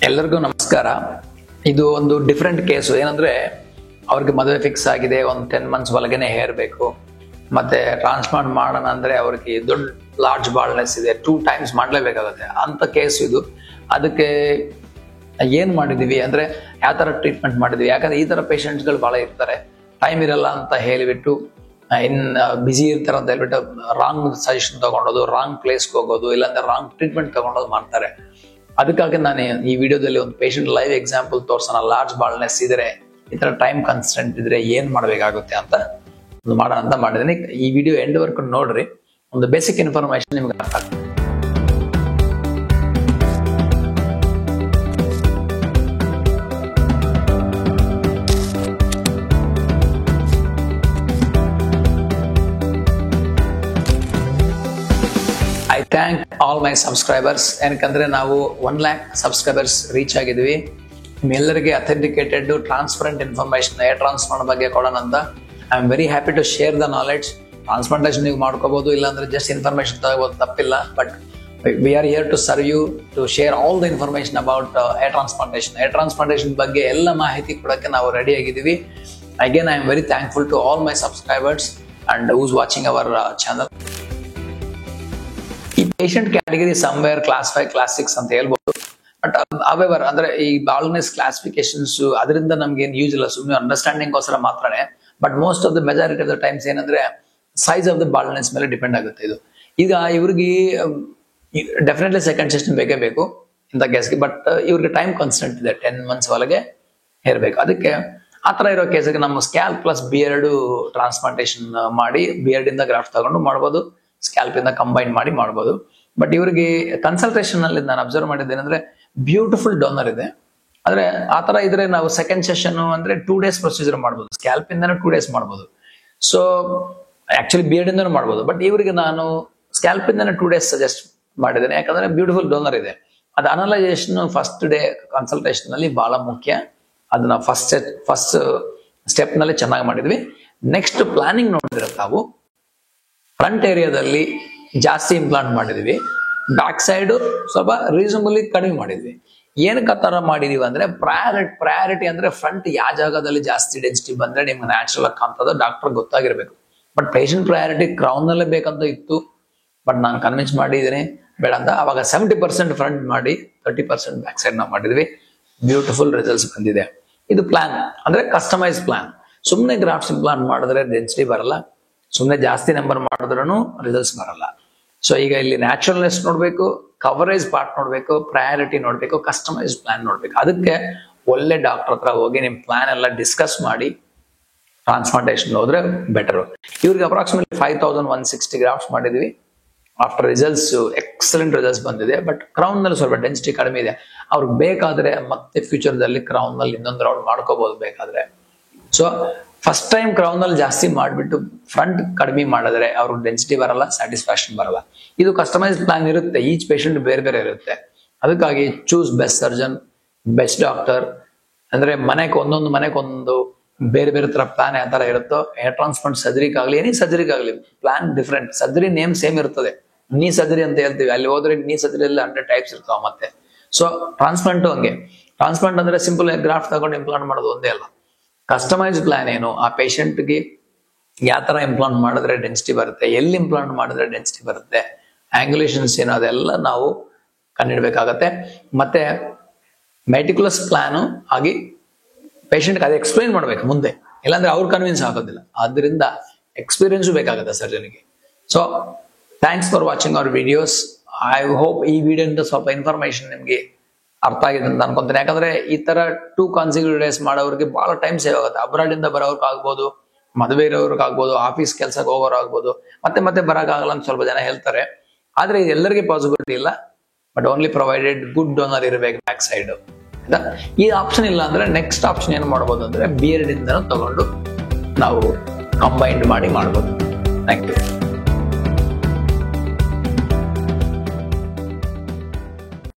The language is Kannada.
ಎಲ್ಲರಿಗೂ ನಮಸ್ಕಾರ. ಇದು ಒಂದು ಡಿಫ್ರೆಂಟ್ ಕೇಸು. ಏನಂದ್ರೆ ಅವ್ರಿಗೆ ಮದುವೆ ಫಿಕ್ಸ್ ಆಗಿದೆ, ಒಂದು 10 months ಒಳಗೇನೆ ಹೇರ್ ಬೇಕು, ಮತ್ತೆ ಟ್ರಾನ್ಸ್ಪ್ಲಾಂಟ್ ಮಾಡೋಣ ಅಂದ್ರೆ ಅವ್ರಿಗೆ ದೊಡ್ಡ ಲಾರ್ಜ್ ಬಾಲ್ನೆಸ್ ಇದೆ, 2 times ಮಾಡಲೇಬೇಕಾಗುತ್ತೆ ಅಂತ ಕೇಸು ಇದು. ಅದಕ್ಕೆ ಏನ್ ಮಾಡಿದೀವಿ ಅಂದ್ರೆ ಯಾವ ತರ ಟ್ರೀಟ್ಮೆಂಟ್ ಮಾಡಿದ್ವಿ, ಯಾಕಂದ್ರೆ ಈ ತರ ಪೇಷಂಟ್ಸ್ಗಳು ಬಹಳ ಇರ್ತಾರೆ, ಟೈಮ್ ಇರಲ್ಲ ಅಂತ ಹೇಳಿಬಿಟ್ಟು ಬಿಸಿ ಇರ್ತಾರೆ ಅಂತ ಹೇಳ್ಬಿಟ್ಟು ರಾಂಗ್ ಸಜೆಷನ್ ತಗೊಂಡೋದು, ರಾಂಗ್ ಪ್ಲೇಸ್ಗೆ ಹೋಗೋದು, ಇಲ್ಲಾಂದ್ರೆ ರಾಂಗ್ ಟ್ರೀಟ್ಮೆಂಟ್ ತಗೊಂಡೋದು ಮಾಡ್ತಾರೆ. ಅದಕ್ಕಾಗಿ ನಾನು ಈ ವಿಡಿಯೋದಲ್ಲಿ ಒಂದು ಪೇಷಂಟ್ ಲೈವ್ ಎಕ್ಸಾಂಪಲ್ ತೋರ್ಸೋಣ. ಲಾರ್ಜ್ ಬಾಲ್ನೆಸ್ ಇದ್ರೆ, ಈ ತರ ಟೈಮ್ ಕನ್ಸ್ಟೆಂಟ್ ಇದ್ರೆ ಏನ್ ಮಾಡ್ಬೇಕಾಗುತ್ತೆ ಅಂತ ಒಂದು ಮಾಡೋಣ ಅಂತ ಮಾಡಿದೀನಿ. ಈ ವಿಡಿಯೋ ಎಂಡ್ ವರ್ಕ್ ನೋಡ್ರಿ, ಒಂದು ಬೇಸಿಕ್ ಇನ್ಫಾರ್ಮೇಶನ್ ನಿಮ್ಗೆ ಅರ್ಥ ಆಗ್ತದೆ. I thank all my subscribers. ಏನಕ್ಕಂದ್ರೆ ನಾವು 1 lakh ಸಬ್ಸ್ಕ್ರೈಬರ್ಸ್ ರೀಚ್ ಆಗಿದ್ವಿ. ನಿಮ್ಮೆಲ್ಲರಿಗೆ authenticated transparent information hair transplant ಬಗ್ಗೆ ಕೊಡೋಣ ಅಂತ. I am very happy to share the knowledge. Transplantation ನೀವು ಮಾಡ್ಕೋಬಹುದು, ಇಲ್ಲಾಂದ್ರೆ ಜಸ್ಟ್ ಇನ್ಫಾರ್ಮೇಶನ್ ತಗೋಬಹುದು, ತಪ್ಪಿಲ್ಲ. But we are here to serve you, to share all the information about hair transplantation. Hair transplantation ಬಗ್ಗೆ ಎಲ್ಲ ಮಾಹಿತಿ ಕೊಡಕ್ಕೆ ನಾವು ರೆಡಿ ಆಗಿದ್ದೀವಿ. Again I am very thankful to all my subscribers and who's watching our channel. ಈ patient category somewhere class 5 class 6 ಅಂತ ಹೇಳ್ಬೋದು. ಬಟ್ ಅವೆವರ್ ಅಂದ್ರೆ ಈ ಬಾಲ್ನೆಸ್ ಕ್ಲಾಸಿಫಿಕೇಶನ್ಸ್ ಅದರಿಂದ ನಮ್ಗೆ ಏನು ಯೂಸ್ ಇಲ್ಲ, ಸುಮ್ಮನೆ ಅಂಡರ್ಸ್ಟ್ಯಾಂಡಿಂಗ್ ಗೋಸ್ಕರ ಮಾತ್ರನೇ. But most of the majority of the times ಏನಂದ್ರೆ ಸೈಜ್ ಆಫ್ ದ ಬಾಲ್ನೆಸ್ ಮೇಲೆ ಡಿಪೆಂಡ್ ಆಗುತ್ತೆ ಇದು. ಈಗ ಇವ್ರಿಗೆ ಡೆಫಿನೆಟ್ಲಿ ಸೆಕೆಂಡ್ ಸೆಷನ್ ಬೇಕೇ ಬೇಕು ಇಂಥ ಕೇಸ್ಗೆ. ಬಟ್ ಇವ್ರಿಗೆ ಟೈಮ್ ಕಾನ್ಸ್ಟೆಂಟ್ ಇದೆ, 10 months ಒಳಗೆ ಇರಬೇಕು. ಅದಕ್ಕೆ ಆತರ ಇರೋ ಕೇಸಿಗೆ ನಮ್ಮ ಸ್ಕ್ಯಾಲ್ಪ್ ಪ್ಲಸ್ ಬಿಯರ್ಡ್ ಟ್ರಾನ್ಸ್ಪ್ಲಾಂಟೇಷನ್ ಮಾಡಿ ಬಿಯರ್ಡ್ ಇಂದ ಗ್ರಾಫ್ಟ್ ತಗೊಂಡು ಮಾಡ್ಬೋದು, ಸ್ಕ್ಯಾಲ್ಪ್ ಇಂದ ಕಂಬೈನ್ ಮಾಡಿ ಮಾಡ್ಬೋದು. ಬಟ್ ಇವರಿಗೆ ಕನ್ಸಲ್ಟೇಷನ್ ಅಲ್ಲಿ ನಾನು ಅಬ್ಸರ್ವ್ ಮಾಡಿದ್ದೇನೆಂದ್ರೆ ಬ್ಯೂಟಿಫುಲ್ ಡೋನರ್ ಇದೆ. ಆದ್ರೆ ಆತರ ಇದ್ರೆ ನಾವು ಸೆಕೆಂಡ್ ಸೆಷನ್ ಅಂದ್ರೆ 2 days ಪ್ರೊಸೀಜರ್ ಮಾಡ್ಬೋದು, ಸ್ಕ್ಯಾಲ್ಪ್ ಇಂದಾನೆ 2 days ಮಾಡ್ಬೋದು. ಸೊ ಆಕ್ಚುಲಿ ಬಿಯರ್ಡ್ ಇಂದಾನು ಮಾಡ್ಬೋದು. ಬಟ್ ಇವರಿಗೆ ನಾನು ಸ್ಕ್ಯಾಲ್ಪ್ ಇಂದಾನೆ 2 days ಸಜೆಸ್ಟ್ ಮಾಡಿದ್ದೇನೆ, ಯಾಕಂದ್ರೆ ಬ್ಯೂಟಿಫುಲ್ ಡೋನರ್ ಇದೆ. ಅದು ಅನಲೈಸೇಷನ್ ಫಸ್ಟ್ ಡೇ ಕನ್ಸಲ್ಟೇಷನ್ ಅಲ್ಲಿ ಬಹಳ ಮುಖ್ಯ. ಅದನ್ನ ಫಸ್ಟ್ ಸ್ಟೆಪ್ ನಲ್ಲಿ ಚೆನ್ನಾಗಿ ಮಾಡಿದ್ವಿ. ನೆಕ್ಸ್ಟ್ ಪ್ಲಾನಿಂಗ್ ನೋಡಿದ್ರೆ ತಾವು ಫ್ರಂಟ್ ಏರಿಯಾದಲ್ಲಿ ಜಾಸ್ತಿ ಇಂಪ್ಲಾಂಟ್ ಮಾಡಿದ್ವಿ, ಬ್ಯಾಕ್ ಸೈಡ್ ಸ್ವಲ್ಪ ರೀಸನಬಲಿ ಕಡಿಮೆ ಮಾಡಿದ್ವಿ. ಏನಕ್ಕೆ ಆ ತರ ಮಾಡಿದೀವಿ ಅಂದ್ರೆ ಪ್ರಯಾರಿಟಿ ಅಂದ್ರೆ ಫ್ರಂಟ್ ಯಾವ ಜಾಗದಲ್ಲಿ ಜಾಸ್ತಿ ಡೆನ್ಸಿಟಿ ಬಂದ್ರೆ ನಿಮ್ಗೆ ನ್ಯಾಚುರಲ್ ಆಗಿ ಕಾಣ್ತದೋ ಡಾಕ್ಟರ್ ಗೊತ್ತಾಗಿರ್ಬೇಕು. ಬಟ್ ಪೇಷಂಟ್ ಪ್ರಯಾರಿಟಿ ಕ್ರೌನ್ ನಲ್ಲೇ ಬೇಕಂತ ಇತ್ತು. ಬಟ್ ನಾನು ಕನ್ವಿನ್ಸ್ ಮಾಡಿದ್ದೀನಿ ಬೇಡ ಅಂತ. ಅವಾಗ 70% ಫ್ರಂಟ್ ಮಾಡಿ 30% ಬ್ಯಾಕ್ ಸೈಡ್ ನಾವು ಮಾಡಿದ್ವಿ. ಬ್ಯೂಟಿಫುಲ್ ರಿಸಲ್ಟ್ಸ್ ಬಂದಿದೆ. ಇದು ಪ್ಲಾನ್ ಅಂದ್ರೆ ಕಸ್ಟಮೈಸ್ ಪ್ಲಾನ್. ಸುಮ್ಮನೆ ಗ್ರಾಫ್ಟ್ಸ್ ಇಂಪ್ಲಾಂಟ್ ಮಾಡಿದ್ರೆ ಡೆನ್ಸಿಟಿ ಬರಲ್ಲ, ಸುಮ್ಮನೆ ಜಾಸ್ತಿ ನಂಬರ್ ಮಾಡಿದ್ರೂ ರಿಸಲ್ಟ್ಸ್ ಬರಲ್ಲ. ಸೊ ಈಗ ಇಲ್ಲಿ ನ್ಯಾಚುರಲ್ನೆಸ್ ನೋಡ್ಬೇಕು, ಕವರೇಜ್ ಪಾರ್ಟ್ ನೋಡ್ಬೇಕು, ಪ್ರಯಾರಿಟಿ ನೋಡ್ಬೇಕು, ಕಸ್ಟಮೈಸ್ ಪ್ಲಾನ್ ನೋಡ್ಬೇಕು. ಅದಕ್ಕೆ ಒಳ್ಳೆ ಡಾಕ್ಟರ್ ಹತ್ರ ಹೋಗಿ ನಿಮ್ ಪ್ಲಾನ್ ಎಲ್ಲ ಡಿಸ್ಕಸ್ ಮಾಡಿ ಟ್ರಾನ್ಸ್ಪ್ಲಾಂಟೇಷನ್ ಹೋದ್ರೆ ಬೆಟರ್. ಇವ್ರಿಗೆ ಅಪ್ರಾಕ್ಸಿಮೇಟ್ಲಿ 5160 ಗ್ರಾಫ್ಟ್ಸ್ ಮಾಡಿದ್ವಿ. ಆಫ್ಟರ್ ರಿಸಲ್ಟ್ಸ್ ಎಕ್ಸಲೆಂಟ್ ರಿಸಲ್ಟ್ಸ್ ಬಂದಿದೆ. ಬಟ್ ಕ್ರೌನ್ ನಲ್ಲಿ ಸ್ವಲ್ಪ ಡೆನ್ಸಿಟಿ ಕಡಿಮೆ ಇದೆ. ಅವ್ರಿಗೆ ಬೇಕಾದ್ರೆ ಮತ್ತೆ ಫ್ಯೂಚರ್ ದಲ್ಲಿ ಕ್ರೌನ್ ನಲ್ಲಿ ಇನ್ನೊಂದು ರೌಂಡ್ ಮಾಡ್ಕೋಬಹುದು ಬೇಕಾದ್ರೆ. ಸೊ ಫಸ್ಟ್ ಟೈಮ್ ಕ್ರೌನ್ ನಲ್ಲಿ ಜಾಸ್ತಿ ಮಾಡ್ಬಿಟ್ಟು ಫ್ರಂಟ್ ಕಡಿಮೆ ಮಾಡಿದ್ರೆ ಅವ್ರಿಗೆ ಡೆನ್ಸಿಟಿ ಬರಲ್ಲ, ಸ್ಯಾಟಿಸ್ಫ್ಯಾಕ್ಷನ್ ಬರಲ್ಲ. ಇದು ಕಸ್ಟಮೈಸ್ ಪ್ಲಾನ್ ಇರುತ್ತೆ, ಈಚ್ ಪೇಷಂಟ್ ಬೇರೆ ಬೇರೆ ಇರುತ್ತೆ. ಅದಕ್ಕಾಗಿ choose best surgeon, best doctor. ಅಂದ್ರೆ ಒಂದೊಂದು ಮನೆಗೊಂದು ಬೇರೆ ಬೇರೆ ತರ ಪ್ಲಾನ್ ಯಾವ ತರ ಇರುತ್ತೋ. ಏರ್ ಟ್ರಾನ್ಸ್ಪ್ಲಾಂಟ್ ಸರ್ಜರಿಗಾಗ್ಲಿ ಎನಿ ಸರ್ಜರಿಗಾಗ್ಲಿ plan different. Surgery name same ಇರ್ತದೆ, ನೀ ಸರ್ಜರಿ ಅಂತ ಹೇಳ್ತೀವಿ, ಅಲ್ಲಿ ಹೋದ್ರೆ ನೀ ಸರ್ಜರಿಯಲ್ಲಿ 100 ಟೈಪ್ಸ್ ಇರ್ತಾವ ಮತ್ತೆ. ಸೊ ಟ್ರಾನ್ಸ್ಪ್ಲಾಂಟ್ ಹಂಗೆ. ಟ್ರಾನ್ಸ್ಪ್ಲಾಂಟ್ ಅಂದ್ರೆ ಸಿಂಪಲ್ ಗ್ರಾಫ್ಟ್ ತಗೊಂಡು ಇಂಪ್ಲಾಂಟ್ ಮಾಡೋದು ಒಂದೇ ಅಲ್ಲ. ಕಸ್ಟಮೈಸ್ ಪ್ಲಾನ್ ಏನು, ಆ ಪೇಷಂಟ್ಗೆ ಯಾವ ತರ ಇಂಪ್ಲಾಂಟ್ ಮಾಡಿದ್ರೆ ಡೆನ್ಸಿಟಿ ಬರುತ್ತೆ, ಎಲ್ಲಿ ಇಂಪ್ಲಾಂಟ್ ಮಾಡಿದ್ರೆ ಡೆನ್ಸಿಟಿ ಬರುತ್ತೆ, ಆಂಗ್ಯುಲೇಷನ್ಸ್ ಏನು, ಅದೆಲ್ಲ ನಾವು ಕಂಡಿಡ್ಬೇಕಾಗತ್ತೆ. ಮತ್ತೆ ಮೆಟಿಕ್ಯುಲಸ್ ಪ್ಲಾನ್ ಆಗಿ ಪೇಷಂಟ್ಗೆ ಅದು ಎಕ್ಸ್ಪ್ಲೈನ್ ಮಾಡ್ಬೇಕು ಮುಂದೆ, ಇಲ್ಲಾಂದ್ರೆ ಅವ್ರು ಕನ್ವಿನ್ಸ್ ಆಗೋದಿಲ್ಲ. ಆದ್ರಿಂದ ಎಕ್ಸ್ಪೀರಿಯನ್ಸ್ ಬೇಕಾಗುತ್ತೆ ಸರ್ಜನಿಗೆ. So thanks for watching our videos. I hope ಈ ವಿಡಿಯೋದಿಂದ ಸ್ವಲ್ಪ ಇನ್ಫಾರ್ಮೇಶನ್ ನಿಮ್ಗೆ ಅರ್ಥ ಆಗಿದೆ ಅಂತ ಅನ್ಕೊಂತೀನಿ. ಯಾಕಂದ್ರೆ ಈ ತರ 2 consecutive days ಮಾಡೋರಿಗೆ ಬಹಳ ಟೈಮ್ ಸೇವ್ ಆಗುತ್ತೆ. ಅಬ್ರಾಡ್ ಇಂದ ಬರೋರ್ಗೆ ಆಗ್ಬೋದು, ಮದುವೆ ಇರೋರ್ಗೆ ಆಗ್ಬೋದು, ಆಫೀಸ್ ಕೆಲ್ಸಕ್ಕೆ ಹೋಗೋರು ಆಗ್ಬೋದು, ಮತ್ತೆ ಬರೋಕ್ಕಾಗಲ್ಲ ಅಂತ ಸ್ವಲ್ಪ ಜನ ಹೇಳ್ತಾರೆ. ಆದ್ರೆ ಎಲ್ಲರಿಗೆ ಪಾಸಿಬಿಲಿಟಿ ಇಲ್ಲ. But only provided good donor ಇರಬೇಕು ಬ್ಯಾಕ್ ಸೈಡ್. ಈ ಆಪ್ಷನ್ ಇಲ್ಲ ಅಂದ್ರೆ ನೆಕ್ಸ್ಟ್ ಆಪ್ಷನ್ ಏನು ಮಾಡ್ಬೋದು ಅಂದ್ರೆ ಬಿಯರ್ಡ್ ಇಂದ ತಗೊಂಡು ನಾವು ಕಂಬೈನ್ಡ್ ಮಾಡಿ ಮಾಡ್ಬೋದು. Thank you.